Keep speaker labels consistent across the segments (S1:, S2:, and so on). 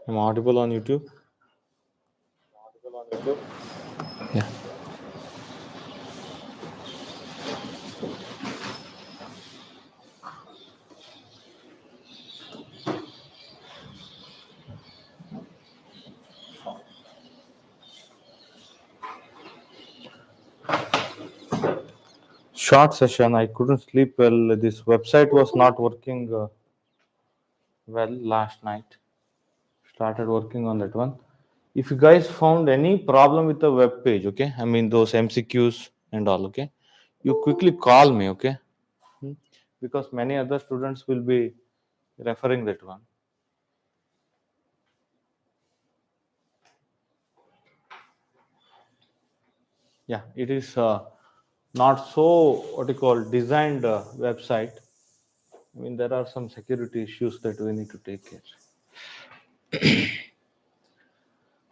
S1: I'm audible on YouTube. Yeah. Short session. I couldn't sleep well. This website was not working well last night. Started working on that one. If you guys found any problem with the web page, okay, I mean those MCQs and all, okay, you quickly call me, okay. Hmm. Because many other students will be referring that one. Yeah, it is not so what you call designed website. I mean there are some security issues that we need to take care.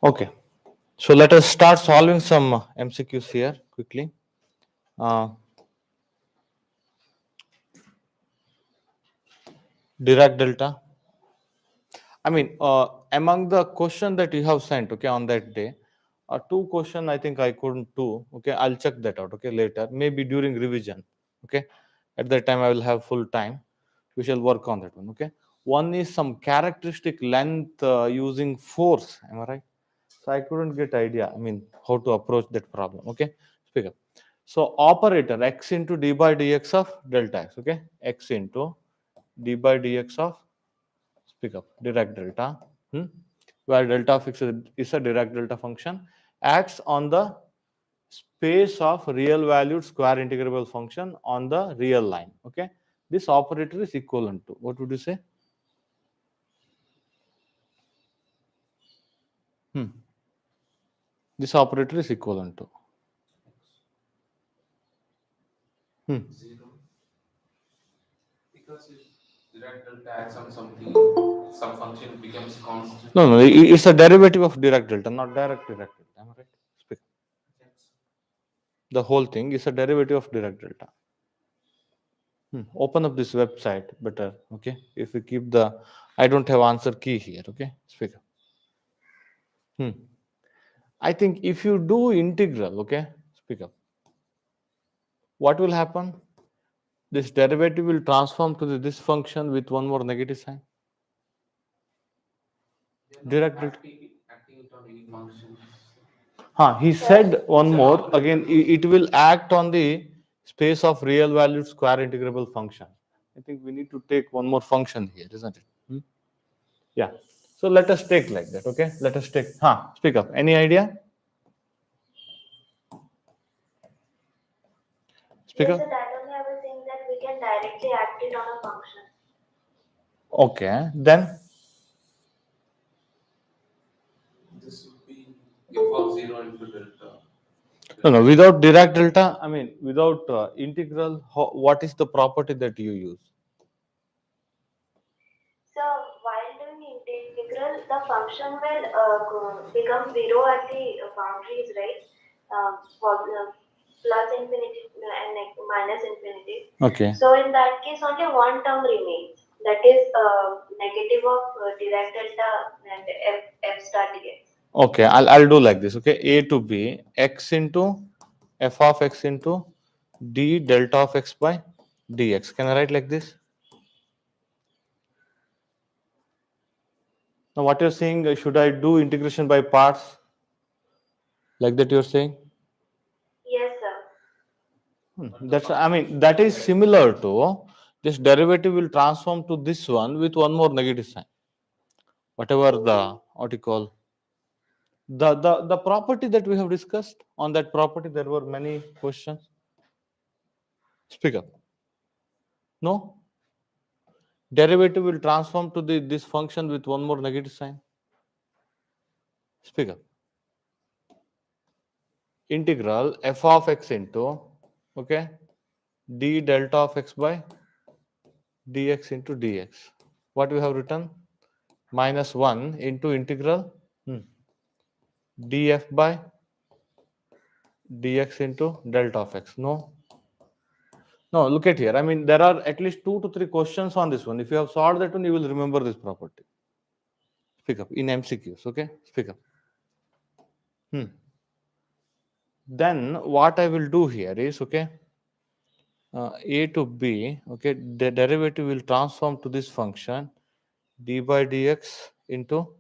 S1: Okay, so let us start solving some MCQs here quickly. Uh, Dirac delta. I mean, among the question that you have sent, okay, on that day, two question I think I couldn't do. Okay, I'll check that out. Okay, later, maybe during revision. Okay, at that time I will have full time. We shall work on that one. Okay, one is some characteristic length using force. Am I right? So I couldn't get idea. I mean, how to approach that problem. Okay, speak up. So operator x into d by dx of delta x. Okay, x into d by dx of speak up Dirac delta, where delta of x is a Dirac delta function, acts on the space of real valued square integrable function on the real line. Okay, this operator is equivalent to what would you say? Hmm. This operator is equivalent to.
S2: Zero. Because if Dirac delta acts on something, some function becomes constant.
S1: No, it's a derivative of Dirac delta, not direct Dirac delta. Am I right? Speak.
S2: Yes.
S1: The whole thing is a derivative of Dirac delta. Open up this website better. Okay, if we keep the, I don't have answer key here. Okay, speak. Hmm. I think if you do integral, okay, speak up. What will happen? This derivative will transform to this function with one more negative sign.
S2: They're not
S1: Direct it.
S2: acting it on any functions.
S1: He said one
S2: It's an
S1: more.
S2: operator.
S1: Again, it will act on the space of real valued square integrable function. I think we need to take one more function here, isn't it? Yeah. So let us take like that. Okay. Let us take. Speak up. Any idea? Speak
S3: Yes,
S1: up.
S3: sir, that only I was saying that we can directly act it on a function.
S1: Okay. Then
S2: This would be f of 0 into delta.
S1: no. Without Dirac delta, I mean, without integral, what is the property that you use?
S3: So while doing integral, the function will become zero at the boundaries, right? For plus infinity and minus infinity.
S1: Okay.
S3: So in that case, only one term remains. That is negative of Dirac delta and f star dx.
S1: Okay, I'll do like this. Okay, a to b x into f of x into d delta of x by dx. Can I write like this? Now, what you're saying? Should I do integration by parts? Like that, you're saying?
S3: Yes, sir.
S1: That's. I mean, that is similar to this derivative will transform to this one with one more negative sign. Whatever the what you call the property that we have discussed on that property, there were many questions. Speak up. No. Derivative will transform to this function with one more negative sign. Speak up. Integral f of x into, okay, d delta of x by dx into dx. What we have written? Minus 1 into integral df by dx into delta of x. No. No, look at here. I mean, there are at least 2 to 3 questions on this one. If you have solved that one, you will remember this property. Speak up in MCQs. Okay, speak up. Then what I will do here is, okay, a to b, okay, the derivative will transform to this function d by dx into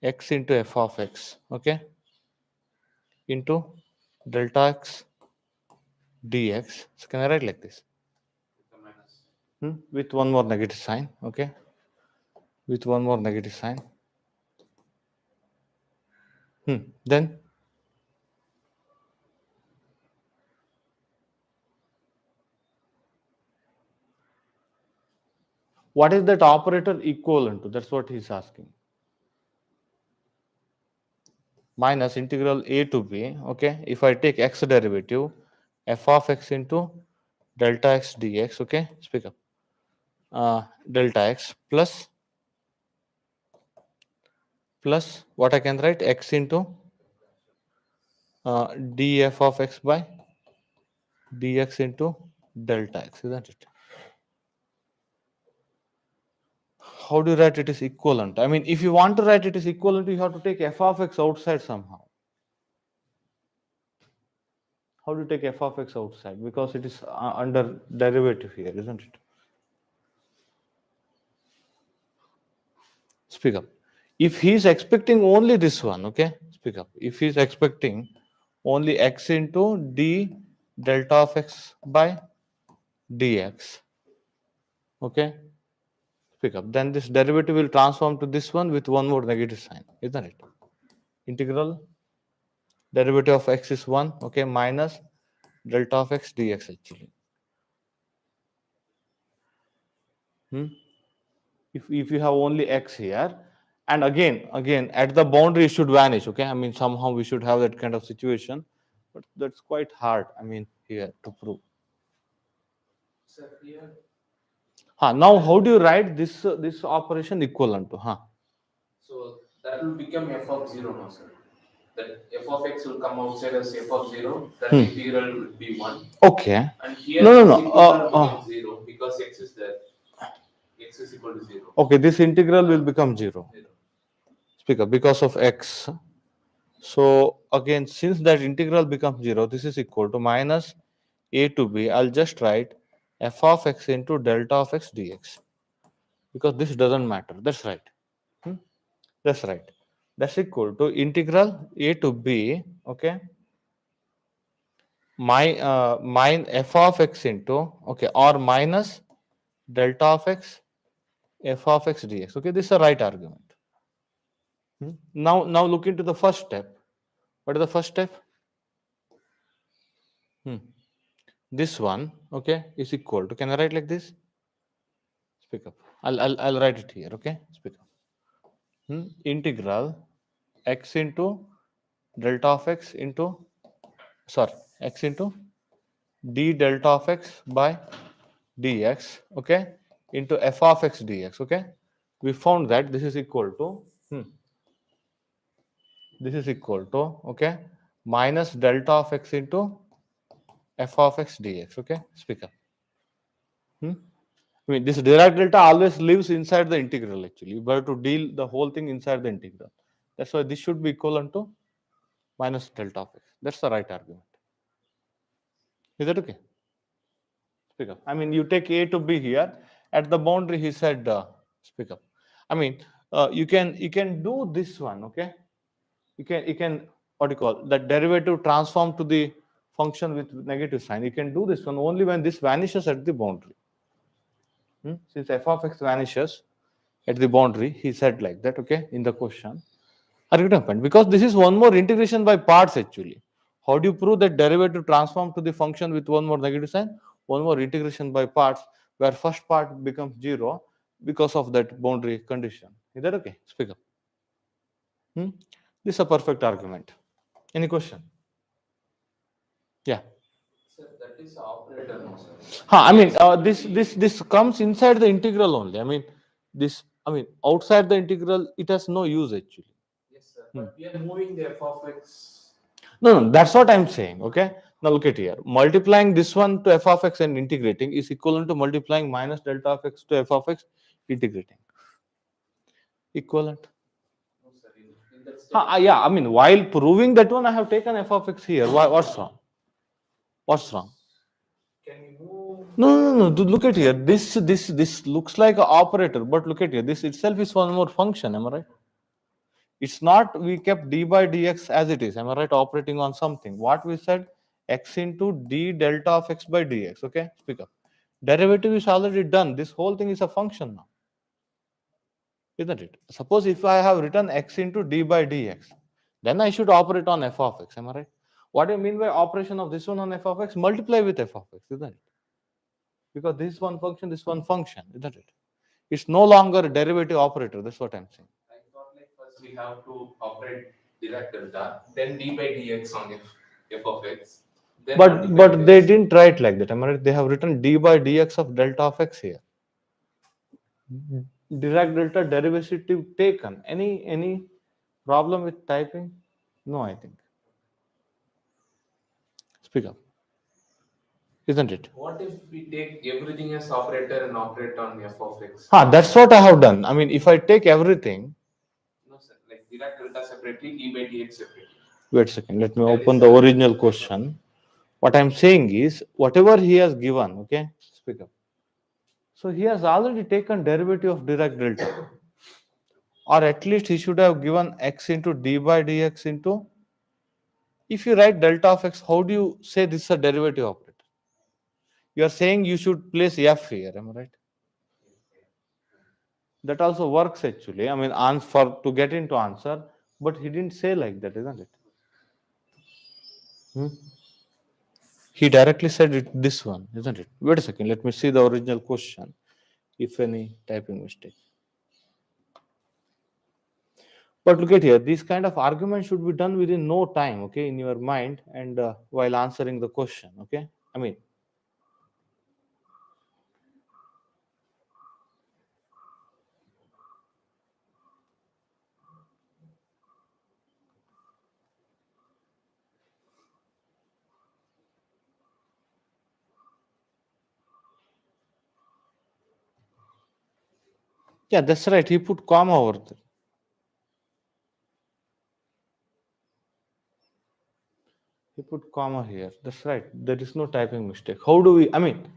S1: x into f of x, okay, into delta x dx. So can I write like this?
S2: with the minus.
S1: With one more negative sign, okay, with one more negative sign. Then what is that operator equivalent to? That's what he's asking. Minus integral a to b, okay, if I take x derivative, f of x into delta x dx, okay, speak up, delta x plus what I can write, x into df of x by dx into delta x, isn't it? How do you write it is equivalent? I mean, if you want to write it is equivalent, you have to take f of x outside somehow. How do you take f of x outside? Because it is under derivative here, isn't it? Speak up. If he is expecting only this one, okay, speak up. If he is expecting only x into d delta of x by dx, okay, speak up. Then this derivative will transform to this one with one more negative sign, isn't it? Integral derivative of x is 1, okay, minus delta of x dx actually. If you have only x here, and again at the boundary it should vanish, okay, I mean somehow we should have that kind of situation, but that's quite hard, I mean, here to prove.
S2: Sir, here,
S1: Now how do you write this operation equivalent to?
S2: so that will become f of 0 now, sir. That f of x will come outside as f of 0, that integral will be 1.
S1: Okay.
S2: And here
S1: No,
S2: this
S1: no,
S2: integral
S1: no.
S2: becomes 0 because x is there. X is equal to 0.
S1: Okay, this integral will become 0.
S2: 0.
S1: Speak up, because of x. So again, since that integral becomes 0, this is equal to minus a to b. I'll just write f of x into delta of x dx, because this doesn't matter. That's right. That's right. That's equal to integral a to b, okay, mine f of x into, okay, or minus delta of x f of x dx. Okay, this is the right argument. Now look into the first step. What is the first step? This one, okay, is equal to, can I write like this? Speak up. I'll write it here, okay? Speak up. Integral x into delta of x into, sorry, x into d delta of x by dx, okay, into f of x dx, okay? We found that this is equal to, okay, minus delta of x into f of x dx, okay? Speak up. I mean, this Dirac delta always lives inside the integral actually, but to deal the whole thing inside the integral. That's why this should be equivalent to minus delta of x. That's the right argument. Is that okay? Speak up. I mean, you take a to b here. At the boundary, he said, speak up. I mean, you can do this one, okay? You can what do you call that derivative transform to the function with negative sign. You can do this one only when this vanishes at the boundary. Since f of x vanishes at the boundary, he said like that, okay, in the question. Are you getting point? Because this is one more integration by parts actually. How do you prove that derivative transform to the function with one more negative sign? One more integration by parts, where first part becomes 0 because of that boundary condition. Is that okay? Speak up. This is a perfect argument. Any question? Yeah.
S2: Sir, that is the operator now, sir.
S1: I mean,
S2: X equal to
S1: this comes inside the integral only. I mean, outside the integral, it has no use actually.
S2: Yes, sir. But we are moving the f of x.
S1: No, that's what I'm saying. Okay. Now look at here. Multiplying this one to f of x and integrating is equivalent to multiplying minus delta of x to f of x integrating. Equivalent. Yeah, I mean, while proving that one, I have taken f of x here. What's wrong? What's wrong?
S2: Can we move?
S1: No. Look at here. This looks like an operator, but look at here. This itself is one more function. Am I right? It's not we kept d by dx as it is. Am I right? Operating on something. What we said x into d delta of x by dx. Okay, speak up. Derivative is already done. This whole thing is a function now, isn't it? Suppose if I have written x into d by dx, then I should operate on f of x. Am I right? What do you mean by operation of this one on f of x? Multiply with f of x, isn't it? Because this one function, isn't it? It's no longer a derivative operator. That's what I'm saying.
S2: I thought like first we have to operate Dirac delta, then d by dx on f of x, then multiply
S1: But
S2: with
S1: they
S2: x.
S1: didn't write like that. Am I right? They have written d by dx of delta of x here. Dirac delta derivative taken. Any problem with typing? No, I think. Speak up, isn't it?
S2: What if we take everything as operator and operate on f of x?
S1: That's what I have done. I mean, if I take everything,
S2: No, sir. Like Dirac delta separately, d by dx separately.
S1: wait a second, let me
S2: That
S1: open
S2: is
S1: the
S2: a
S1: original
S2: type of-
S1: question. What I'm saying is, whatever he has given, okay, speak up. So he has already taken derivative of Dirac delta, or at least he should have given x into d by dx into. If you write delta of x, how do you say this is a derivative operator? You are saying you should place f here, am I right? That also works actually. I mean, for to get into answer, but he didn't say like that, isn't it? Hmm? He directly said it this one, isn't it? Wait a second, let me see the original question, if any typing mistake. But look at here, these kind of arguments should be done within no time, okay, in your mind and while answering the question, okay? I mean, yeah, that's right. He put comma over there. He put comma here. That's right. There is no typing mistake. How do we, I mean,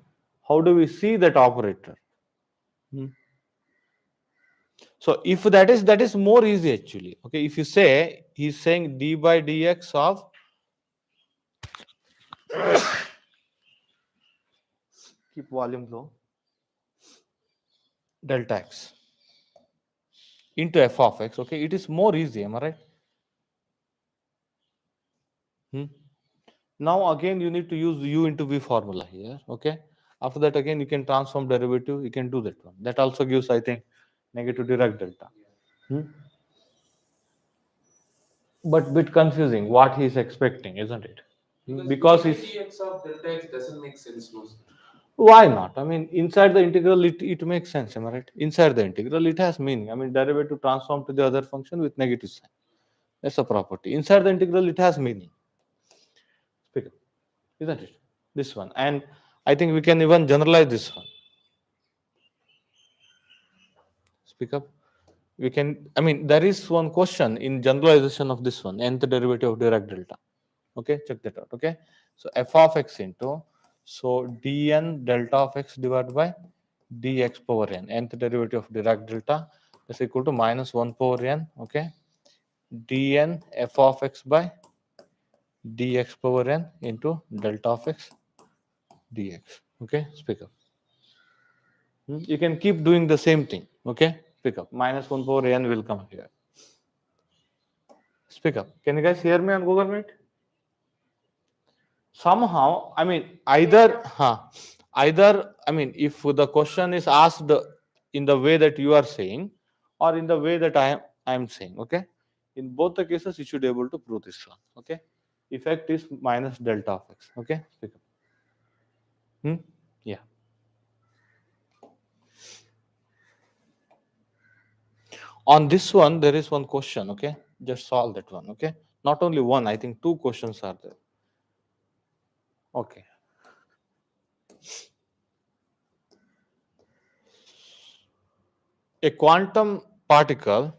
S1: how do we see that operator? Hmm. So if that is more easy actually. Okay, if you say he's saying d by dx of keep volume low delta x into f of x. Okay, it is more easy. Am I right? Hmm. Now again you need to use u into v formula here. Okay. After that again you can transform derivative. You can do that one. That also gives I think negative Dirac delta. Hmm. But bit confusing what he is expecting, isn't it? Because
S2: d by
S1: it's
S2: dx of delta x doesn't make sense, no, sir.
S1: why not? I mean, inside the integral, it makes sense, am I right? Inside the integral, it has meaning. I mean, derivative transform to the other function with negative sign. That's a property. Inside the integral, it has meaning. Speak up, isn't it? This one. And I think we can even generalize this one. Speak up. We can, I mean, there is one question in generalization of this one, nth derivative of Dirac delta. Okay, check that out. Okay. So f of x into, so dn delta of x divided by dx power n, nth derivative of Dirac delta is equal to minus 1 power n, okay, dn f of x by dx power n into delta of x dx. Okay, speak up. You can keep doing the same thing. Okay, speak up. Minus 1 power n will come here. Speak up. Can you guys hear me on Google Meet? Somehow, I mean, either, I mean, if the question is asked in the way that you are saying, or in the way that I am saying, okay, in both the cases you should be able to prove this one. Okay, effect is minus delta of x. Okay, speak up. Yeah, on this one there is one question. Okay, just solve that one. Okay, not only one, I think two questions are there. Okay, a quantum particle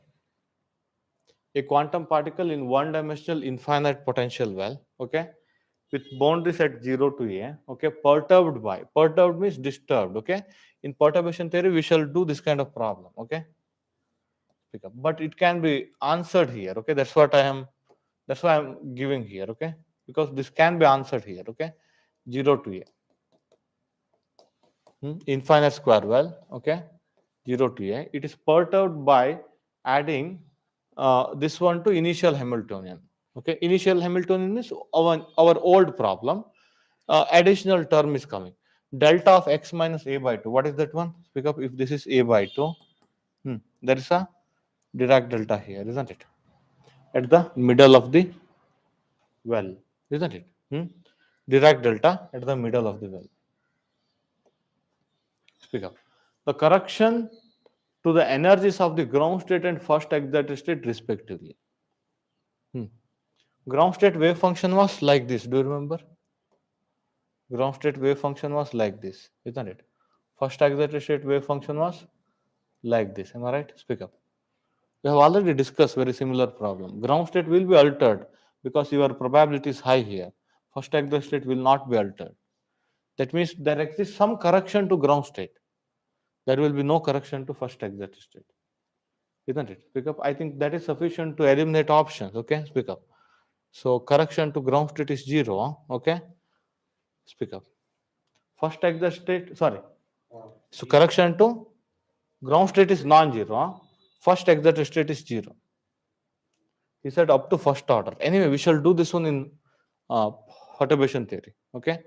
S1: a quantum particle in one-dimensional infinite potential well, okay, with boundaries at 0 to a, okay, perturbed means disturbed, okay. In perturbation theory, we shall do this kind of problem, okay. But it can be answered here, okay. That's why I'm giving here, okay, because this can be answered here, okay. 0 to a. Infinite square well, okay, 0 to a. It is perturbed by adding this one to initial Hamiltonian. Okay, initial Hamiltonian is our old problem. Additional term is coming. Delta of x minus a by 2. What is that one? Speak up. If this is a by 2, there is a Dirac delta here, isn't it? At the middle of the well, isn't it? Dirac delta at the middle of the well. Speak up. The correction to the energies of the ground state and first excited state respectively. Ground state wave function was like this. Do you remember? Ground state wave function was like this, isn't it? First excited state wave function was like this. Am I right? Speak up. We have already discussed very similar problem. Ground state will be altered because your probability is high here. First excited state will not be altered. That means there exists some correction to ground state. There will be no correction to first excited state. Isn't it? Speak up. I think that is sufficient to eliminate options. Okay, speak up. So correction to ground state is 0. Okay, speak up. First exit state, sorry. So correction to ground state is non-zero. First exit state is 0. He said up to first order. Anyway, we shall do this one in uh, perturbation theory. Okay,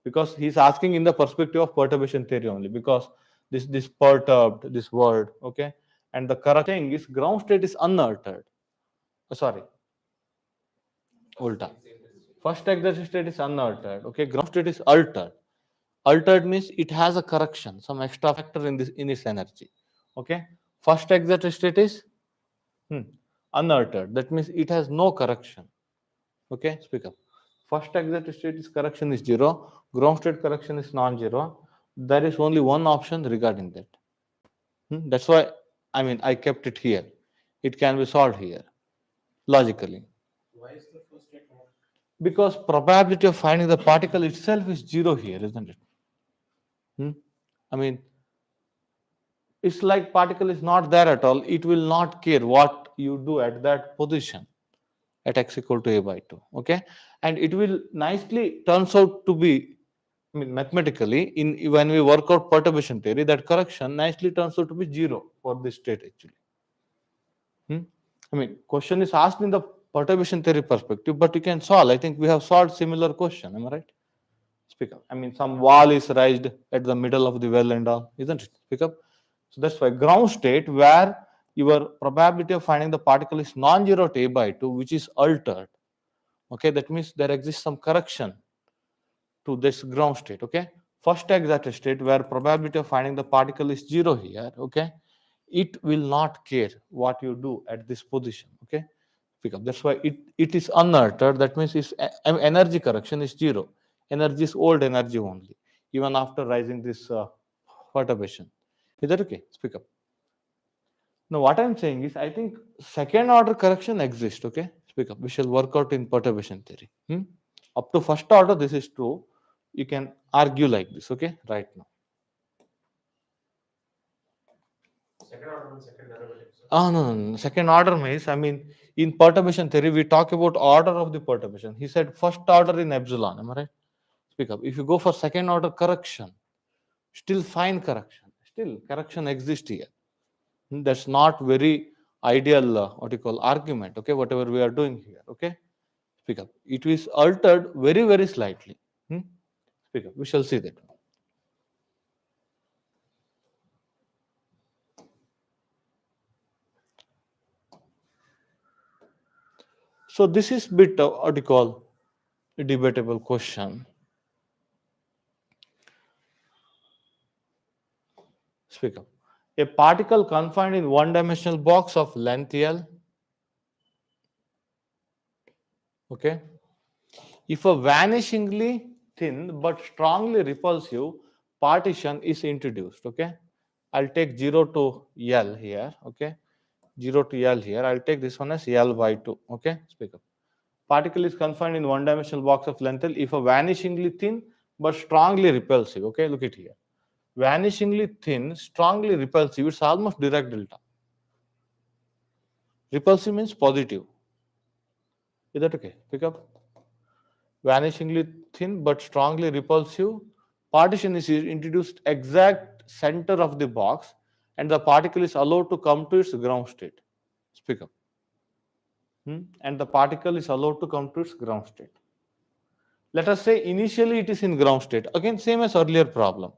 S1: because he's asking in the perspective of perturbation theory only. Because this perturbed this word. Okay, and the correct thing is ground state is unaltered. Sorry, ulta. First exit state is unaltered. Okay, ground state is altered. Altered means it has a correction, some extra factor in its energy. Okay, first exit state is unaltered. That means it has no correction. Okay, speak up. First exit state is correction is 0. Ground state correction is non-zero. There is only one option regarding that. That's why I kept it here. It can be solved here logically.
S2: Why is the first state not?
S1: Because probability of finding the particle itself is 0 here, isn't it? I mean, it's like particle is not there at all. It will not care what you do at that position at x equal to a by 2. Okay, and it will nicely turns out to be, mathematically, in when we work out perturbation theory, that correction nicely turns out to be 0 for this state actually. Question is asked in the perturbation theory perspective, but you can solve. I think we have solved similar question. Am I right? Speak up. Some wall is raised at the middle of the well and all, isn't it? Speak up. So that's why ground state, where your probability of finding the particle is non-zero at a by 2, which is altered. Okay, that means there exists some correction to this ground state. Okay, first excited state, where probability of finding the particle is 0 here. Okay, it will not care what you do at this position. Okay, pick up. That's why it is unaltered. That means its energy correction is 0. Energy is old energy only, even after rising this perturbation. Is that okay? Speak up. Now, what I'm saying is, I think second order correction exists. Okay, speak up. We shall work out in perturbation theory. Up to first order, this is true. You can argue like this. Okay, right now.
S2: Second order and second derivative.
S1: No. Second order means, in perturbation theory, we talk about order of the perturbation. He said first order in epsilon. Am I right? Speak up. If you go for second order correction, still fine correction. Still correction exists here. That's not very ideal, what you call argument. Okay, whatever we are doing here. Okay, speak up. It is altered very, very slightly. Speak up. We shall see that. So this is bit what you call a debatable question. Speak up. A particle confined in one-dimensional box of length L. Okay. If a vanishingly thin but strongly repulsive partition is introduced, okay, I'll take 0 to L here, okay. 0 to L here, I'll take this one as L by 2. Okay, speak up. Particle is confined in one-dimensional box of length L if a vanishingly thin but strongly repulsive. Okay, look at here. Vanishingly thin, strongly repulsive. It's almost Dirac delta. Repulsive means positive. Is that okay? Pick up. Vanishingly thin but strongly repulsive. Partition is introduced exact center of the box, and the particle is allowed to come to its ground state. Speak up. And the particle is allowed to come to its ground state. Let us say initially it is in ground state. Again, same as earlier problem.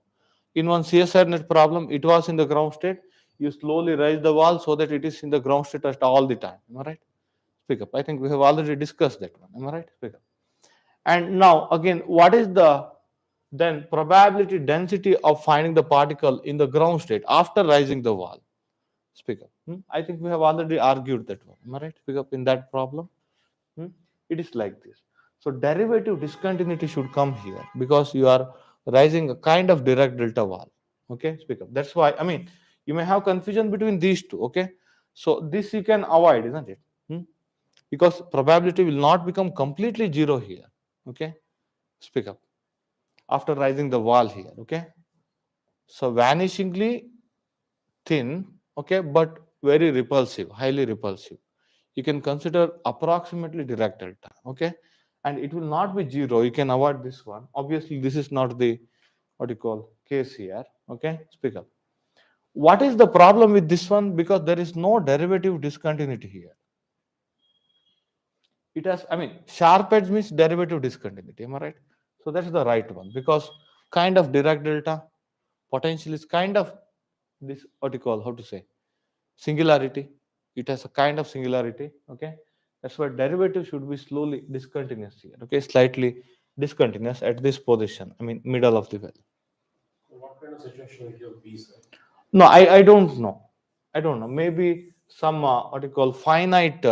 S1: In one CSR net problem, it was in the ground state. You slowly raise the wall so that it is in the ground state at all the time. Am I right? Speak up. I think we have already discussed that one. Am I right? Speak up. And now again, what is the then probability density of finding the particle in the ground state after rising the wall? Speak up. I think we have already argued that one. Am I right? Speak up in that problem. It is like this. So derivative discontinuity should come here because you are rising a kind of Dirac delta wall. Okay, speak up. That's why, I mean, you may have confusion between these two. Okay, so this you can avoid, isn't it? Because probability will not become completely zero here. Okay, speak up after rising the wall here. Okay, so vanishingly thin, okay, but very repulsive, highly repulsive. You can consider approximately Dirac delta, okay, and it will not be zero. You can avoid this one. Obviously, this is not the what you call case here. Okay, speak up. What is the problem with this one? Because there is no derivative discontinuity here. It has, I mean, sharp edge means derivative discontinuity. Am I right? So that's the right one because kind of Dirac delta potential is kind of this what you call how to say singularity. It has a kind of singularity. Okay, that's why derivative should be slowly discontinuous here. Okay, slightly discontinuous at this position. I mean, middle of the well.
S2: So what kind of situation will give B, sir?
S1: No, I don't know. I don't know. Maybe some what you call finite.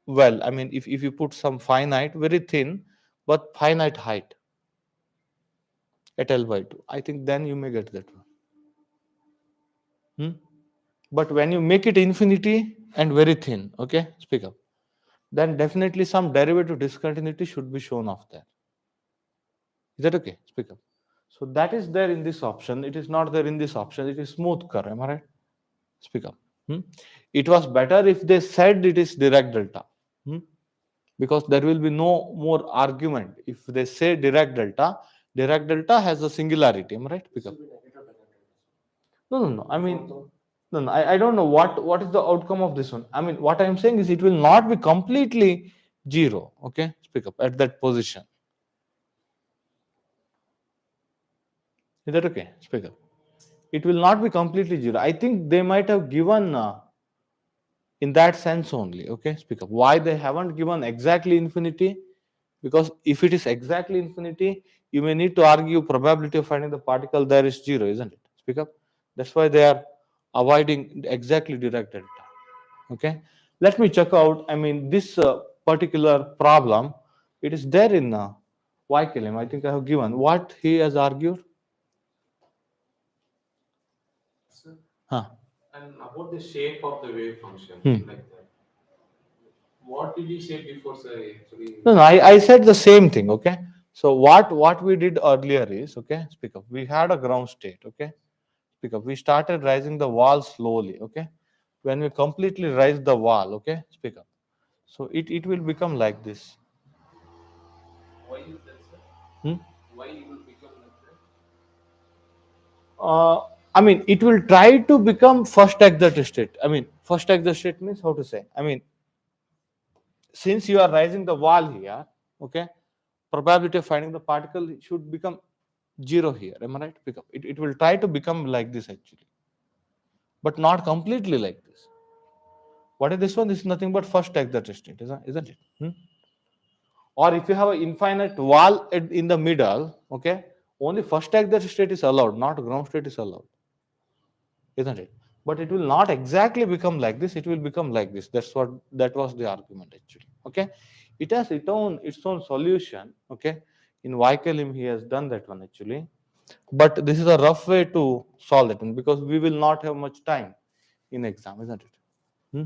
S1: Well, I mean, if you put some finite, very thin, but finite height at L by 2, I think then you may get that one. But when you make it infinity and very thin, okay, speak up, then definitely some derivative discontinuity should be shown of that. Is that okay? Speak up. So that is there in this option. It is not there in this option. It is smooth curve. Am I right? Speak up. It was better if they said it is Dirac delta. Because there will be no more argument. If they say Dirac delta has a singularity. Am I right? Speak up. No, no, no. I mean, no, no. I don't know what is the outcome of this one. I mean, what I'm saying is it will not be completely zero. Okay, speak up at that position. Is that okay? Speak up. It will not be completely zero. I think they might have given in that sense only. Okay, speak up. Why they haven't given exactly infinity? Because if it is exactly infinity, you may need to argue probability of finding the particle there is zero, isn't it? Speak up. That's why they are avoiding exactly Dirac delta. Okay, let me check out. I mean, this particular problem, it is there in YKLM. I think I have given what he has argued.
S2: Sir,
S1: Huh.
S2: and about the shape of the wave function, like that. What did you say before, sir? Actually,
S1: No, no, I said the same thing. Okay, so what we did earlier is, okay, speak up. We had a ground state. Okay, speak up. We started rising the wall slowly. Okay, when we completely rise the wall, okay, speak up. So it will become like this.
S2: why is that, sir?
S1: Hmm?
S2: Why it will become like that?
S1: I mean, it will try to become first exit state. I mean, first exit state means how to say. I mean, since you are rising the wall here, okay, probability of finding the particle should become zero here. Am I right? It will try to become like this actually, but not completely like this. What is this one? This is nothing but first exit state, isn't it? Or if you have an infinite wall in the middle, okay, only first exit state is allowed, not ground state is allowed, isn't it? But it will not exactly become like this. It will become like this. That was the argument actually. Okay, it has its own solution. Okay, in Vykelim he has done that one actually, but this is a rough way to solve that one because we will not have much time in exam, isn't it? Hmm?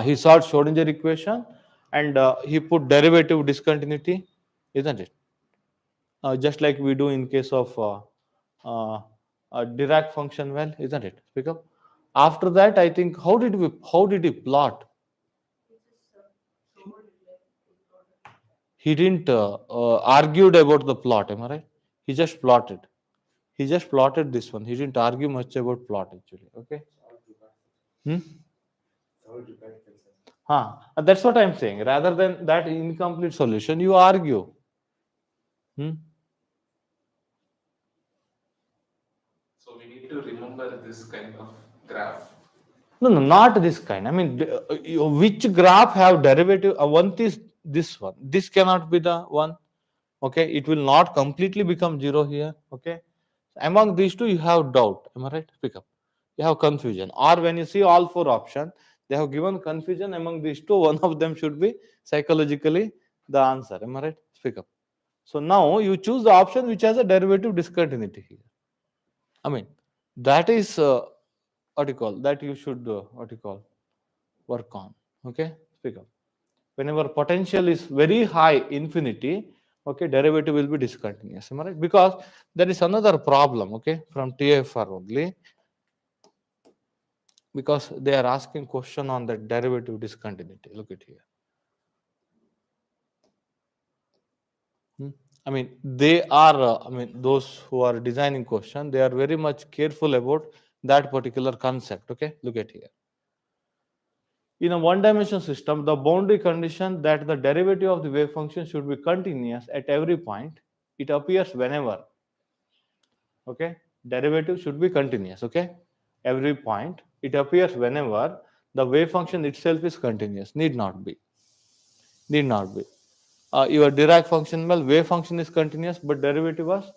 S1: He solved Schrodinger equation and he put derivative discontinuity, isn't it? Just like we do in case of uh, Dirac function, well, isn't it? Speak up. After that, I think how did he plot? He didn't argued about the plot, am I right? He just plotted. He just plotted this one. He didn't argue much about plot actually. Okay. Hmm? That's what I'm saying. Rather than that incomplete solution, you argue. Hmm?
S2: So we need to remember this kind of graph.
S1: No, no, not this kind. I mean, which graph have derivative? One is this one. This cannot be the one. Okay, it will not completely become zero here. Okay, among these two, you have doubt. Am I right? Pick up. You have confusion. Or when you see all four options, they have given confusion among these two. One of them should be psychologically the answer. Am I right? Pick up. So now you choose the option which has a derivative discontinuity here. I mean, that is what you call that you should what you call work on. Okay, speak up. Whenever potential is very high, infinity, okay, derivative will be discontinuous. Am I right? Because there is another problem. Okay, from TFR only, because they are asking question on the derivative discontinuity. Look at here. Hmm. I mean, they are. I mean, those who are designing question, they are very much careful about that particular concept. Okay, look at here. In a one-dimensional system, the boundary condition that the derivative of the wave function should be continuous at every point, it appears whenever. Okay, derivative should be continuous. Okay, every point, it appears whenever the wave function itself is continuous. Need not be. Need not be. Your Dirac function, well, wave function is continuous, but derivative was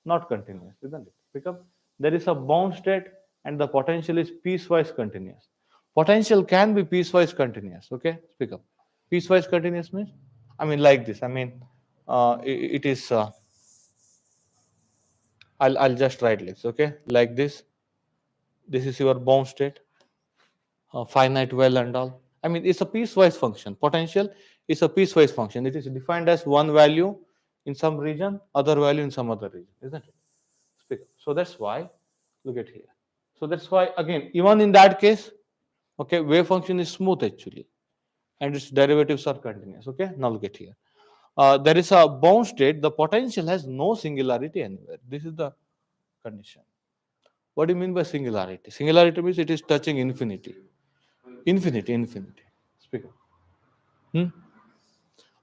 S1: not continuous, isn't it? Because there is a bound state and the potential is piecewise continuous. Potential can be piecewise continuous. Okay, speak up. Piecewise continuous means, I mean, like this. I mean, it is. I'll just write this. Okay, like this. This is your bound state, finite well and all. I mean, it's a piecewise function. Potential is a piecewise function. It is defined as one value in some region, other value in some other region, isn't it? So that's why, look at here. So that's why, again, even in that case, okay, wave function is smooth actually, and its derivatives are continuous. Okay, now look at here. There is a bound state, the potential has no singularity anywhere. This is the condition. What do you mean by singularity? Singularity means it is touching infinity. Infinity, infinity. Speak up. Hmm?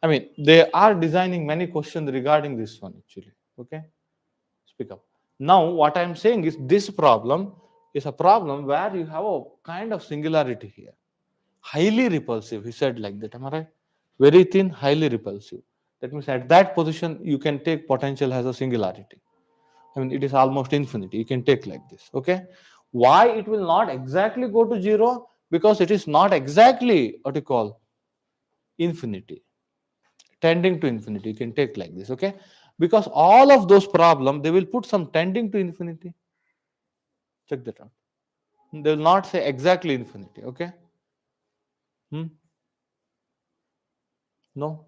S1: I mean, they are designing many questions regarding this one actually. Okay, speak up. Now, what I'm saying is this problem is a problem where you have a kind of singularity here. Highly repulsive, he said like that. Am I right? Very thin, highly repulsive. That means at that position, you can take potential as a singularity. I mean, it is almost infinity. You can take like this. Okay. Why it will not exactly go to zero? Because it is not exactly what you call infinity, tending to infinity. You can take like this. Okay. Because all of those problems, they will put some tending to infinity. Check that out. They will not say exactly infinity. Okay. Hmm? No.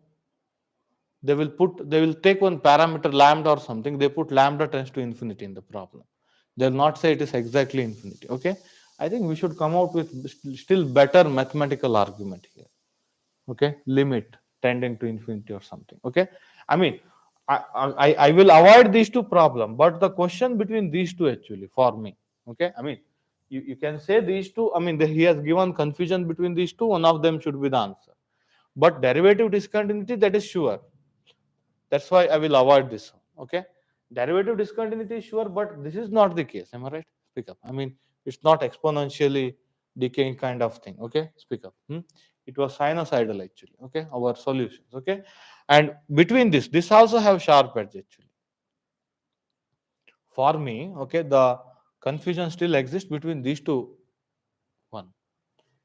S1: They will take one parameter lambda or something. They put lambda tends to infinity in the problem. They'll not say it is exactly infinity. Okay. I think we should come out with still better mathematical argument here. Okay, limit tending to infinity or something. Okay, I mean, I will avoid these two problem, but the question between these two actually for me. Okay, I mean, you can say these two. I mean, he has given confusion between these two. One of them should be the answer, but derivative discontinuity, that is sure. That's why I will avoid this. Okay, derivative discontinuity is sure, but this is not the case. Am I right? Speak up. I mean, it's not exponentially decaying kind of thing. Okay, speak up. It was sinusoidal actually. Okay, our solutions. Okay, and between this also have sharp edge actually. For me, okay, the confusion still exists between these two. One,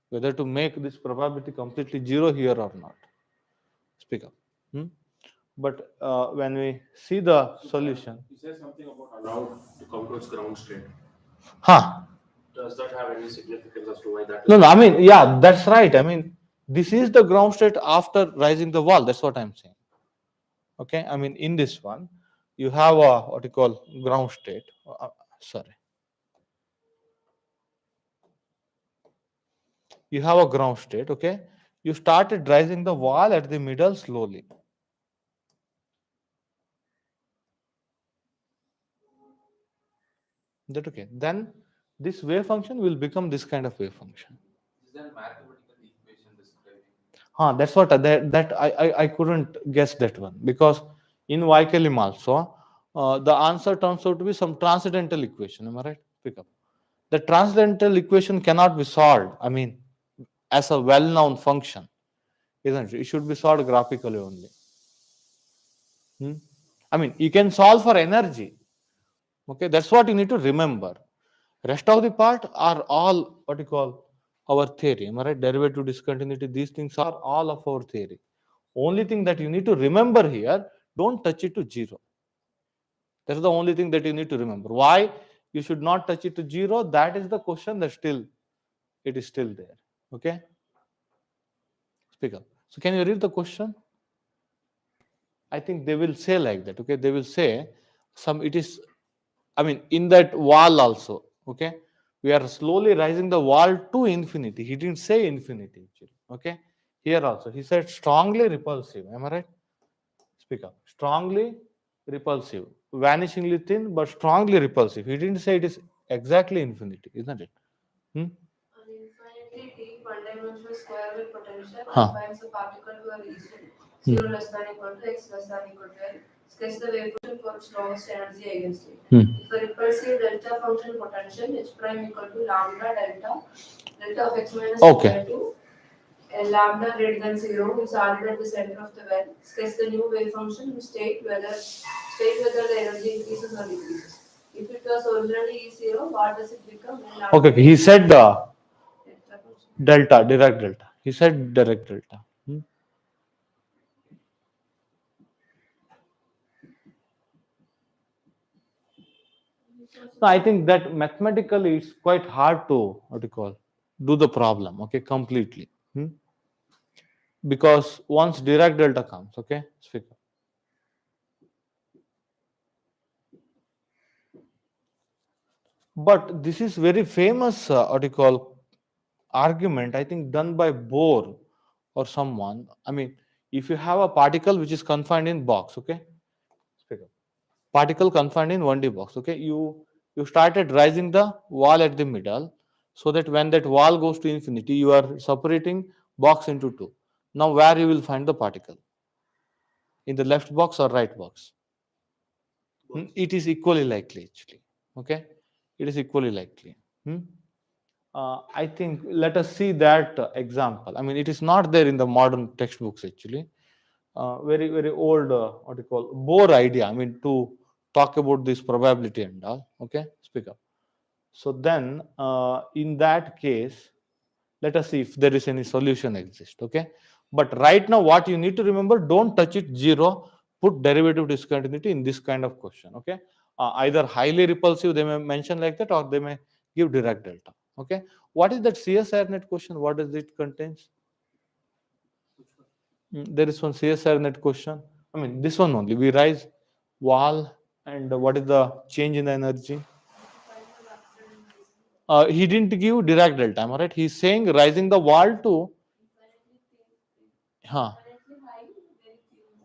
S1: whether to make this probability completely zero here or not. Speak up. Hmm? But when we see the solution,
S2: He says something about allowed to come to its ground state.
S1: huh?
S2: Does that have any significance as to why that
S1: No,
S2: is
S1: no, I
S2: happening?
S1: mean, yeah, that's right. I mean, this is the ground state after rising the wall. That's what I'm saying. Okay, I mean, in this one, you have a what you call ground state. Sorry, you have a ground state. Okay, you started rising the wall at the middle slowly. That okay? Then this wave function will become this kind of wave function.
S2: Is there a mathematical equation describing?
S1: That's what I couldn't guess that one because in Vaikelim also the answer turns out to be some transcendental equation. Am I right? Pick up. The transcendental equation cannot be solved. I mean, as a well-known function, isn't it? It should be solved graphically only. Hmm? I mean, you can solve for energy. Okay, that's what you need to remember. Rest of the part are all what you call our theory. Am I right? Derivative discontinuity, these things are all of our theory. Only thing that you need to remember here, don't touch it to zero. That's the only thing that you need to remember. Why you should not touch it to zero? That is the question that still it is still there. Okay, speak up. So can you read the question? I think they will say like that. Okay, they will say some. It is. I mean, in that wall also. Okay, we are slowly rising the wall to infinity. He didn't say infinity actually. Okay, here also he said strongly repulsive. Am I right? Speak up. Strongly repulsive, vanishingly thin, but strongly repulsive. He didn't say it is exactly infinity, isn't it? Hmm?
S4: An infinitely deep one-dimensional square wave potential
S1: Huh.
S4: confines a particle to a region 0 less than equal to x less than equal to L. Sketch the wave function for its lowest energy eigenstate. If a repulsive delta function potential h prime equal to lambda delta of x minus
S1: Okay.
S4: equal to lambda greater than 0 is added at the center of the well. Sketch the new wave function and state whether the energy increases or decreases. If it was originally E0, what does it become?
S1: Okay, he said
S4: Delta function.
S1: delta, direct delta. He said direct delta. No, I think that mathematically it's quite hard to what you call do the problem. Okay, completely. Because once direct delta comes, okay, speak up. But this is very famous what you call argument. I think done by Bohr or someone. I mean, if you have a particle which is confined in box, okay, speak up. Particle confined in 1D box, okay, you started rising the wall at the middle, so that when that wall goes to infinity, you are separating box into two. Now, where you will find the particle? In the left box or right box? It is equally likely actually. Okay, it is equally likely. I think let us see that example. I mean, it is not there in the modern textbooks actually. Very old what you call Bohr idea. I mean, to talk about this probability and all. Okay, speak up. So then, in that case, let us see if there is any solution exist. Okay, but right now, what you need to remember: don't touch it zero. Put derivative discontinuity in this kind of question. Okay, either highly repulsive they may mention like that, or they may give direct delta. Okay, what is that CSR net question? What does it contains? There is one CSR net question. I mean, this one only. We rise wall, and what is the change in the energy? He didn't give direct delta. Am I right? He's saying rising the wall to huh,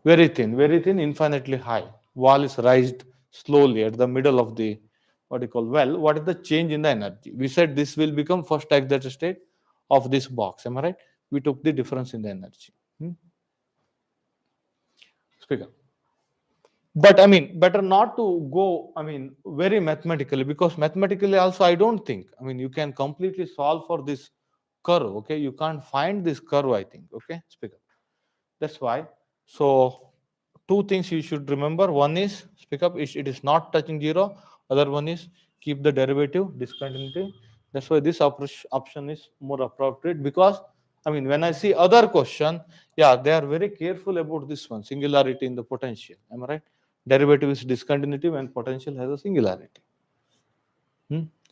S1: very thin, infinitely high. Wall is raised slowly at the middle of the what you call well. What is the change in the energy? We said this will become first excited state of this box. Am I right? We took the difference in the energy. Speaker. But I mean, better not to go. I mean, very mathematically because mathematically also I don't think. I mean, you can completely solve for this curve. Okay, you can't find this curve. I think. Okay, speaker. That's why. So two things you should remember. One is speak up. It is not touching zero. Other one is keep the derivative discontinuity. That's why this option is more appropriate because I mean when I see other question, yeah, they are very careful about this one singularity in the potential. Am I right? Derivative is discontinuity when potential has a singularity.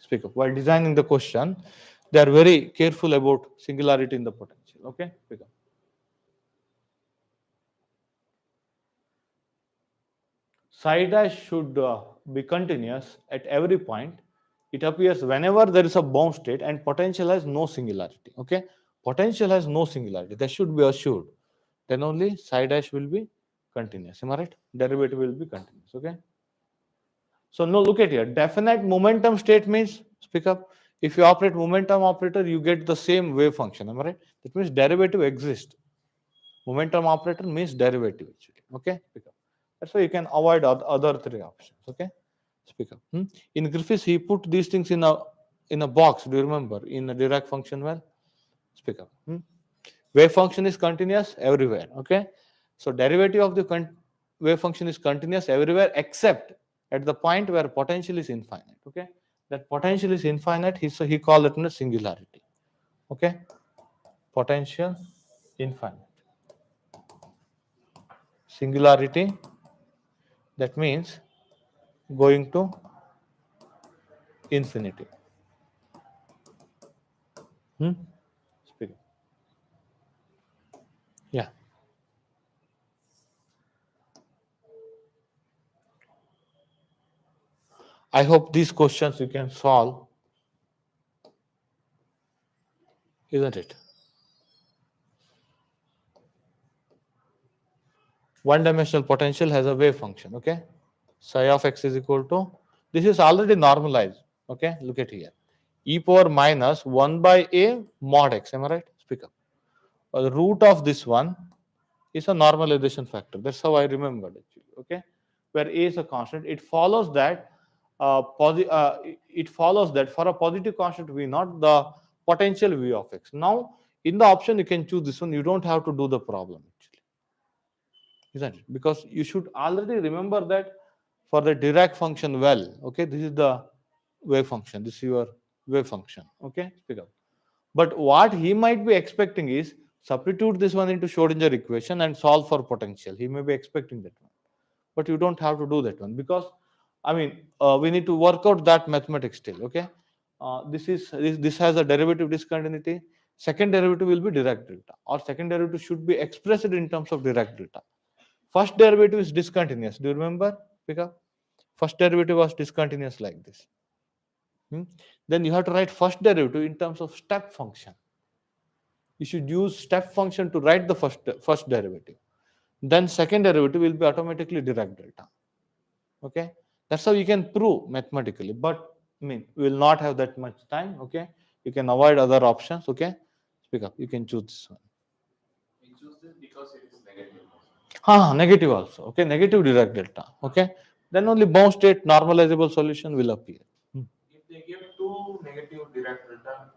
S1: Speak up. While designing the question, they are very careful about singularity in the potential. Okay, speak up. Psi dash should be continuous at every point. It appears whenever there is a bound state and potential has no singularity. Okay, potential has no singularity. That should be assured. Then only psi dash will be continuous. Am I right? Derivative will be continuous. Okay. So now look at here. Definite momentum state means, speak up. If you operate momentum operator, you get the same wave function. Am I right? That means derivative exists. Momentum operator means derivative actually. Okay, speak up. That's why you can avoid other three options. Okay, speak up. In Griffiths, he put these things in a box. Do you remember in a Dirac function? Well, speak up. Wave function is continuous everywhere. Okay, so derivative of the wave function is continuous everywhere except at the point where potential is infinite. Okay, that potential is infinite. So he called it a singularity. Okay, potential infinite. Singularity, that means going to infinity. Speak. Yeah. I hope these questions you can solve, isn't it? One-dimensional potential has a wave function. Okay, psi of x is equal to, this is already normalized. Okay, look at here, e power minus 1 by a mod x. Am I right? Speak up. The root of this one is a normalization factor. That's how I remembered actually. Okay, where a is a constant, it follows that it follows that for a positive constant v naught, the potential v of x. Now in the option you can choose this one. You don't have to do the problem actually, isn't it? Because you should already remember that for the Dirac function well. Okay, this is the wave function. This is your wave function. Okay, speak up. But what he might be expecting is substitute this one into Schrodinger equation and solve for potential. He may be expecting that one, but you don't have to do that one because, I mean, we need to work out that mathematics still. Okay, this has a derivative discontinuity. Second derivative will be Dirac delta, or second derivative should be expressed in terms of Dirac delta. First derivative is discontinuous. Do you remember? Pick up. First derivative was discontinuous like this. Then you have to write first derivative in terms of step function. You should use step function to write the first derivative. Then second derivative will be automatically Dirac delta. Okay, that's how you can prove mathematically. But I mean, we will not have that much time. Okay, you can avoid other options. Okay, speak up. You can choose this one.
S2: We choose this because it is negative.
S1: Negative also. Okay, negative Dirac delta. Okay, then only bound state normalizable solution will appear.
S2: If they give two negative Dirac delta,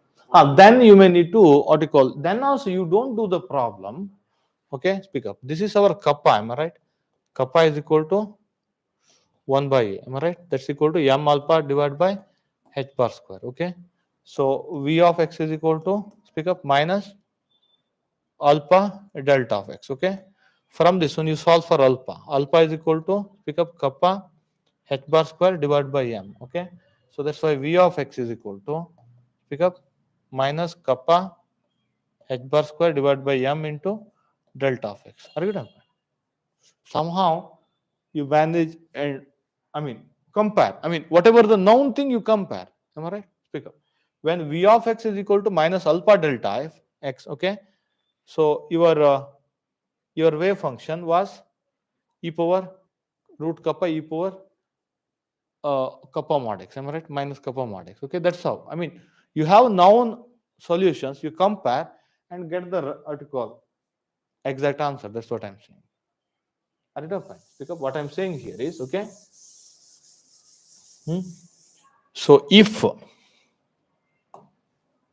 S1: Then you may need to what you call. Then also you don't do the problem. Okay, speak up. This is our kappa. Am I right? Kappa is equal to 1 by a. Am I right? That's equal to m alpha divided by h bar square. Okay. So v of x is equal to, speak up, minus alpha delta of x. Okay. From this one you solve for alpha. Alpha is equal to, pick up, kappa h bar square divided by m. Okay. So that's why v of x is equal to, pick up, minus kappa h bar square divided by m into delta of x. Are you done? Somehow you manage and, I mean, compare. I mean, whatever the known thing you compare. Am I right? Speak up. When v of x is equal to minus alpha delta f x. Okay. So your wave function was e power root kappa e power kappa mod x. Am I right? Minus kappa mod x. Okay, that's how. I mean, you have known solutions, you compare and get the article exact answer. That's what I'm saying. Are you fine? Because what I'm saying here is, okay. So if,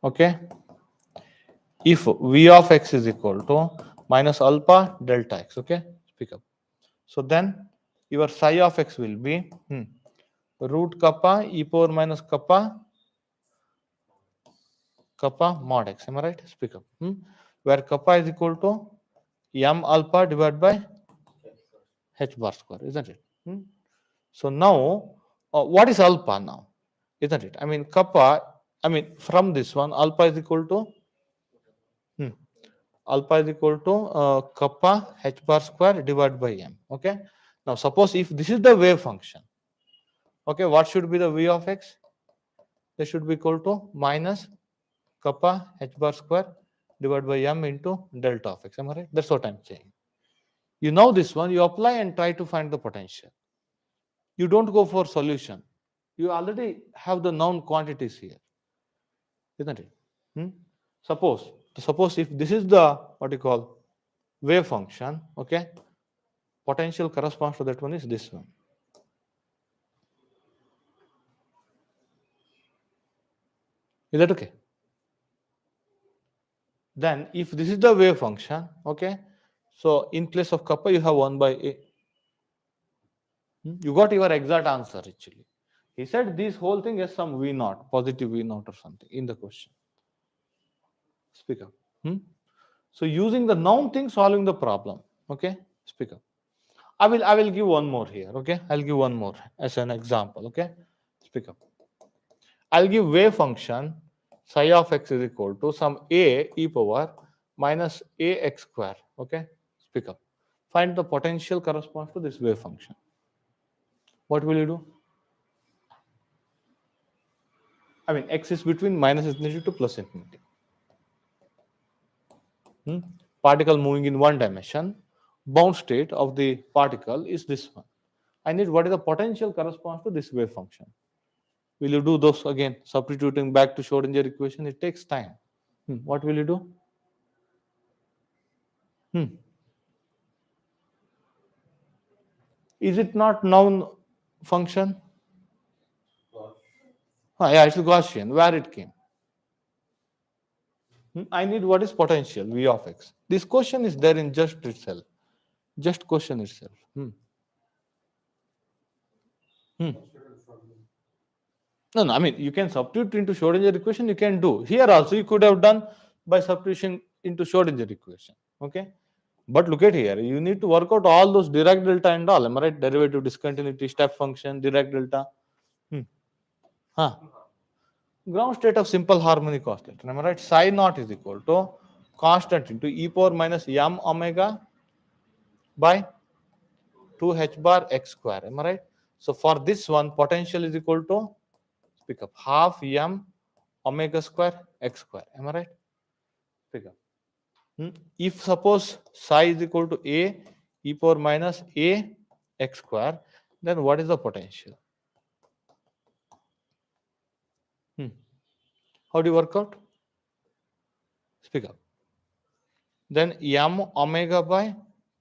S1: okay, if v of x is equal to minus alpha delta x. Okay, speak up. So then your psi of x will be root kappa e power minus kappa mod x. Am I right? Speak up. Where kappa is equal to m alpha divided by h bar square, isn't it? So now, what is alpha now? isn't it? I mean, kappa, I mean, from this one, alpha is equal to, alpha is equal to kappa h bar square divided by m. Okay. Now, suppose if this is the wave function, okay, what should be the v of x? This should be equal to minus kappa h bar square divided by m into delta of x. Am I right? That's what I'm saying. You know this one, you apply and try to find the potential. You don't go for solution. You already have the known quantities here, isn't it? Hmm? Suppose if this is the what you call wave function, okay, potential corresponds to that one is this one. Is that okay? Then if this is the wave function, okay, so in place of kappa you have 1 by a. You got your exact answer actually. He said this whole thing is some v naught, positive v naught or something in the question. Speak up. So using the known thing, solving the problem. Okay, speak up. I will give one more here. Okay, I'll give one more as an example. Okay, speak up. I'll give wave function psi of x is equal to some a e power minus a x square. Okay, speak up. Find the potential corresponds to this wave function. What will you do? I mean, x is between minus infinity to plus infinity. Particle moving in one dimension, bound state of the particle is this one. I need what is the potential corresponds to this wave function. Will you do those again? Substituting back to Schrodinger equation, it takes time. What will you do? Is it not known function? Yeah, it's Gaussian. Where it came? I need what is potential, V of x. This question is there in just itself. Just question itself. No, I mean, you can substitute into Schrodinger equation, you can do. Here also, you could have done by substitution into Schrodinger equation. Okay. But look at here, you need to work out all those Dirac delta and all. Am I right? Derivative, discontinuity, step function, Dirac delta. Ground state of simple harmonic oscillator. Am I right? Psi naught is equal to constant into e power minus m omega by 2 h bar x square. Am I right? So for this one, potential is equal to, pick up, half m omega square x square. Am I right? Pick up. If suppose psi is equal to a e power minus a x square, then what is the potential? How do you work out? Speak up. Then m omega by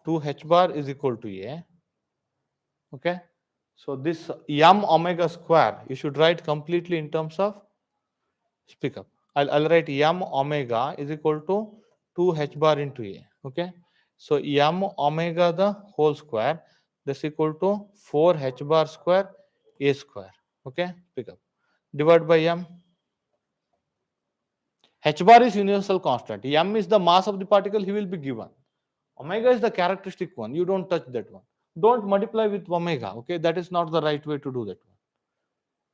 S1: 2 h bar is equal to a. Okay. So this m omega square, you should write completely in terms of, speak up. I'll write m omega is equal to 2 h bar into a. Okay. So m omega the whole square, that's equal to 4 h bar square a square. Okay. Pick up. Divide by m. H bar is universal constant. M is the mass of the particle he will be given. Omega is the characteristic one. You don't touch that one. Don't multiply with omega. Okay. That is not the right way to do that one.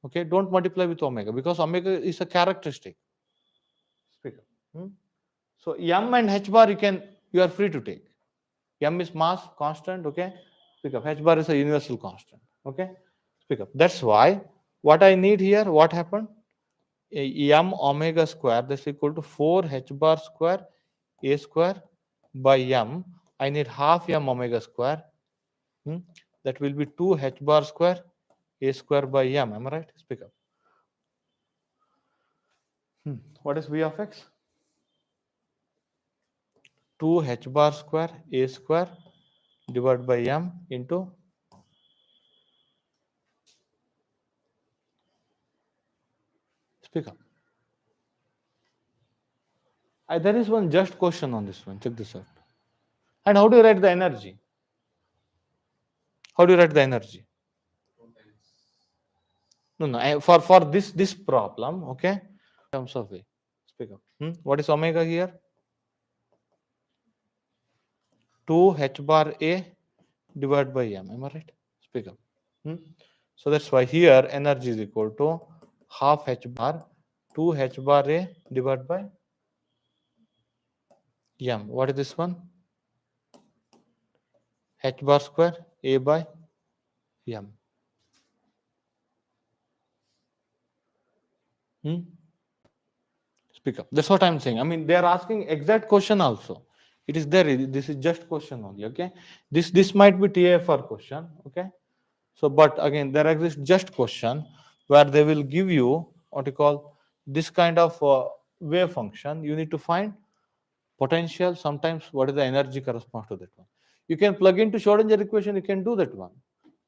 S1: Okay. Don't multiply with omega because omega is a characteristic. Speak up. So m and h bar you are free to take. M is mass constant. Okay. Pick up. H bar is a universal constant. Okay. Pick up. That's why what I need here, what happened? M omega square, that's equal to 4 h bar square a square by m. I need half m omega square. That will be 2 h bar square a square by m. Am I right? Speak up. What is v of x? 2 h bar square a square divided by m into, speak up. There is one just question on this one. Check this out. And how do you write the energy? How do you write the energy? No. For this problem, okay, in terms of a. Speak up. What is omega here? 2 h bar a divided by m. Am I right? Speak up. So that's why here energy is equal to half h bar 2 h bar a divided by m. What is this one? H bar square a by m. Speak up. That's what I'm saying. I mean, they are asking exact question also. It is there. This is just question only. Okay. This might be TFR question. Okay. So, but again, there exists just question where they will give you what you call this kind of wave function. You need to find potential. Sometimes what is the energy corresponds to that one. You can plug into Schrodinger equation. You can do that one,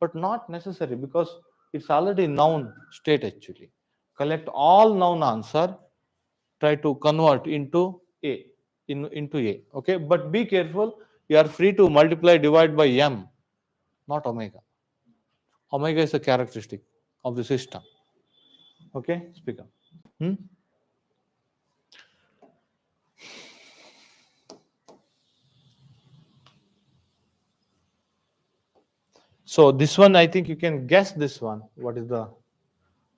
S1: but not necessary because it's already known state actually. Collect all known answer, try to convert into a into a. Okay, but be careful, you are free to multiply divide by m, not omega. Omega is a characteristic of the system. Okay, speak up. So this one, I think you can guess this one, what is the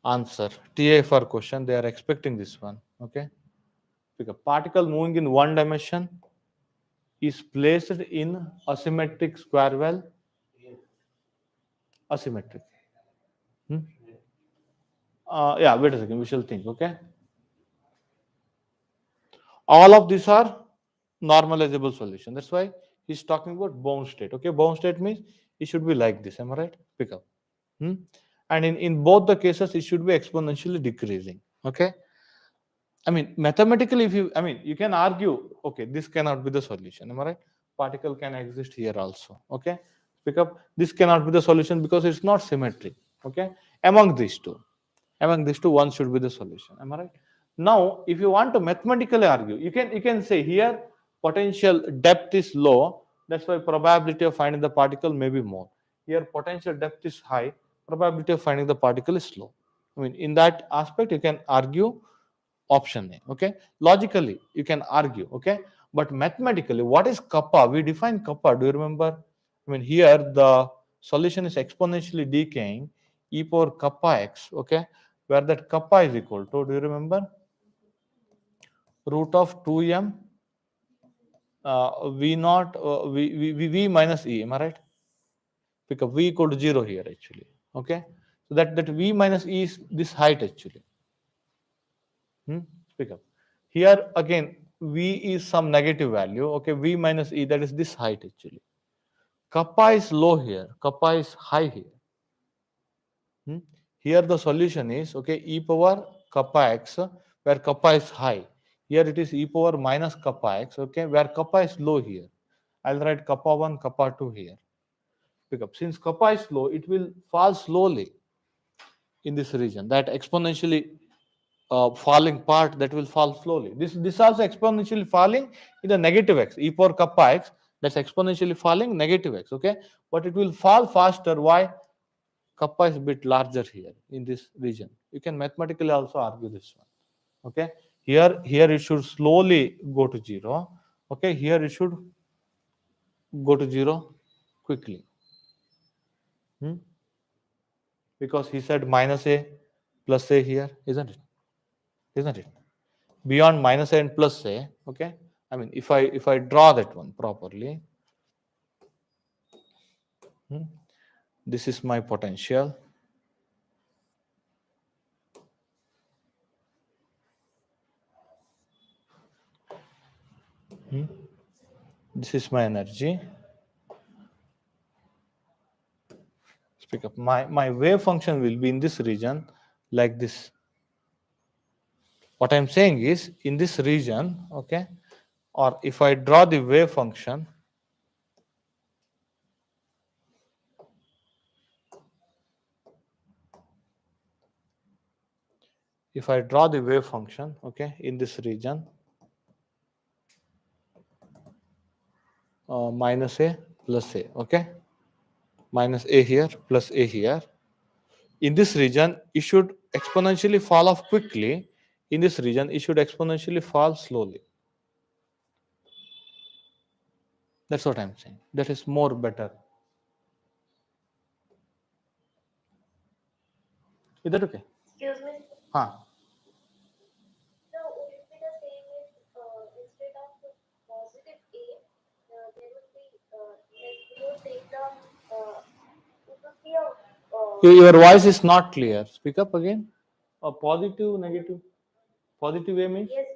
S1: answer. TFR question, they are expecting this one. Okay, pick a particle moving in one dimension is placed in asymmetric square well. Asymmetric. Yeah, wait a second, we shall think. Okay, all of these are normalizable solution. That's why he's talking about bound state. Okay, bound state means it should be like this. Am I right? Pick up. And in both the cases, it should be exponentially decreasing. Okay. I mean, mathematically, if you, I mean, you can argue, okay, this cannot be the solution. Am I right? Particle can exist here also. Okay. Pick up. This cannot be the solution because it's not symmetric. Okay. Among these two, one should be the solution. Am I right? Now, if you want to mathematically argue, you can say here potential depth is low. That's why probability of finding the particle may be more. Here potential depth is high. Probability of finding the particle is low. I mean, in that aspect, you can argue option A. Okay, logically you can argue. Okay, but mathematically, what is kappa? We define kappa. Do you remember? I mean, here the solution is exponentially decaying e power kappa x. Okay, where that kappa is equal to, do you remember? Root of 2m v naught v minus e. Am I right? Because v equal to 0 here actually. Okay, so that v minus e is this height actually. Speak up. Here again, v is some negative value. Okay, v minus e, that is this height actually. Kappa is low here. Kappa is high here. Here the solution is, okay, e power kappa x, where kappa is high. Here it is e power minus kappa x, okay, where kappa is low here. I'll write kappa 1, kappa 2 here. Pick up. Since kappa is low, it will fall slowly in this region. That exponentially falling part, that will fall slowly. This also exponentially falling in the negative x, e power kappa x, that's exponentially falling negative x. Okay, but it will fall faster. Why? Kappa is a bit larger here in this region. You can mathematically also argue this one. Okay, here it should slowly go to 0. Okay, here it should go to 0 quickly. Because he said minus a plus a here, isn't it? Isn't it? Beyond minus a and plus a. Okay, I mean, if I draw that one properly, this is my potential. This is my energy. Speak up. My wave function will be in this region like this. What I'm saying is in this region, okay, or if I draw the wave function, okay, in this region, minus a plus a, okay, minus a here plus a here. In this region, it should exponentially fall off quickly. In this region, it should exponentially fall slowly. That's what I'm saying. That is more better. Is that okay?
S3: Excuse me.
S1: Huh.
S3: So would it be the same if instead of the positive A, there would be like we would take the it would be a
S1: Your voice is not clear. Speak up again. A positive, negative. Positive A means?
S3: yes.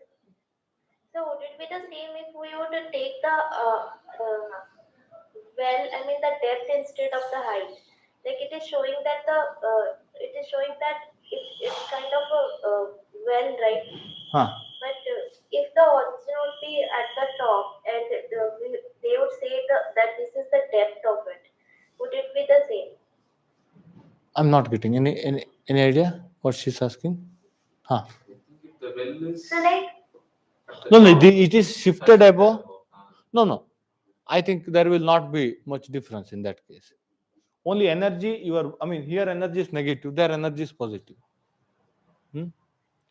S3: So would it be the same if we were to take the well, I mean the depth instead of the height? Like it is showing that it is showing that it's kind of a well, right?
S1: Huh.
S3: But if the origin would be at the top and they would say that this is the depth of it, would it be the same?
S1: I'm not getting any idea what she's asking. Huh.
S2: I think if the well is
S3: So like
S2: at the
S1: No, no,
S2: top,
S1: it is shifted above.
S2: Ah,
S1: No, no. I think there will not be much difference in that case. Only energy, I mean, here energy is negative, there energy is positive. Hmm?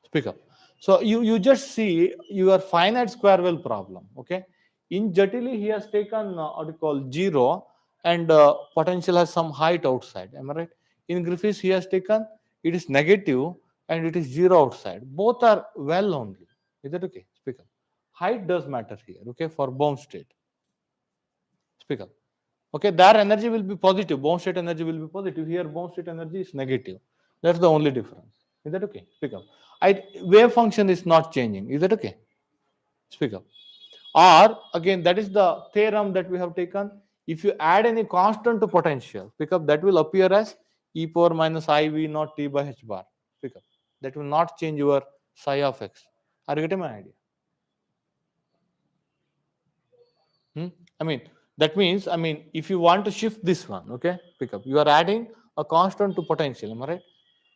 S1: Speak up. So you just see your finite square well problem. Okay. In Jatili, he has taken what you call zero and potential has some height outside. Am I right? In Griffiths, he has taken it is negative and it is zero outside. Both are well only. Is that okay? Speak up. Height does matter here. Okay, for bound state. Speak up. Okay, their energy will be positive. Bound state energy will be positive. Here, bound state energy is negative. That's the only difference. Is that okay? Speak up. Wave function is not changing. Is that okay? Speak up. Or again, that is the theorem that we have taken. If you add any constant to potential, pick up, that will appear as e power minus I v naught t by h bar. Pick up. That will not change your psi of x. Are you getting my idea? Hmm? I mean, that means, if you want to shift this one, okay, pick up. You are adding a constant to potential, am I right?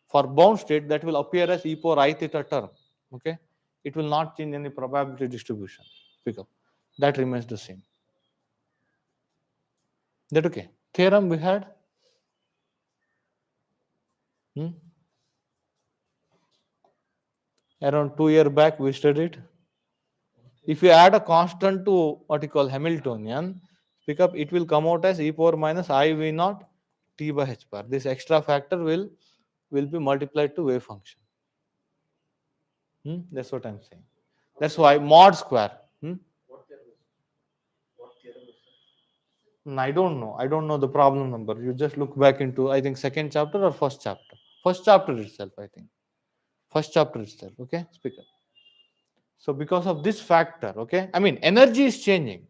S1: For bound state, that will appear as e power I theta term, okay? It will not change any probability distribution. Pick up. That remains the same. That okay? Theorem we had. Hmm? Around 2 years back, we studied. If you add a constant to what you call Hamiltonian, pick up, it will come out as e power minus I v naught t by h bar. This extra factor will be multiplied to wave function. That's what I'm saying. That's why mod square.
S2: what theorem is? What theorem is that?
S1: I don't know. I don't know the problem number. You just look back into, I think, second chapter or first chapter. First chapter itself, I think. First chapter itself. Okay, speaker. So because of this factor, okay, energy is changing.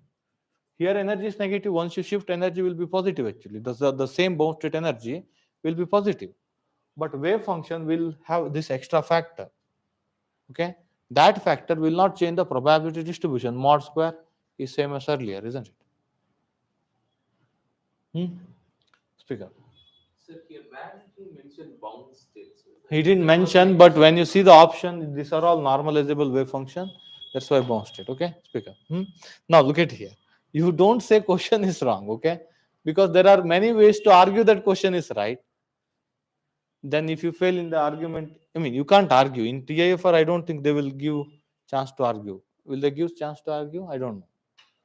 S1: Here energy is negative. Once you shift, energy will be positive actually. The same bound state energy will be positive. But wave function will have this extra factor. Okay, that factor will not change the probability distribution. Mod square is same as earlier, isn't it? Speak up.
S2: So here, where did he mention bound states?
S1: He didn't
S2: That was
S1: mention, but when you see the option, these are all normalizable wave function. That's why bound state. Okay, speak up. Now look at here. You don't say question is wrong. Okay, because there are many ways to argue that question is right. Then if you fail in the argument, you can't argue in TIFR. I don't think they will give chance to argue. Will they give chance to argue? I don't know.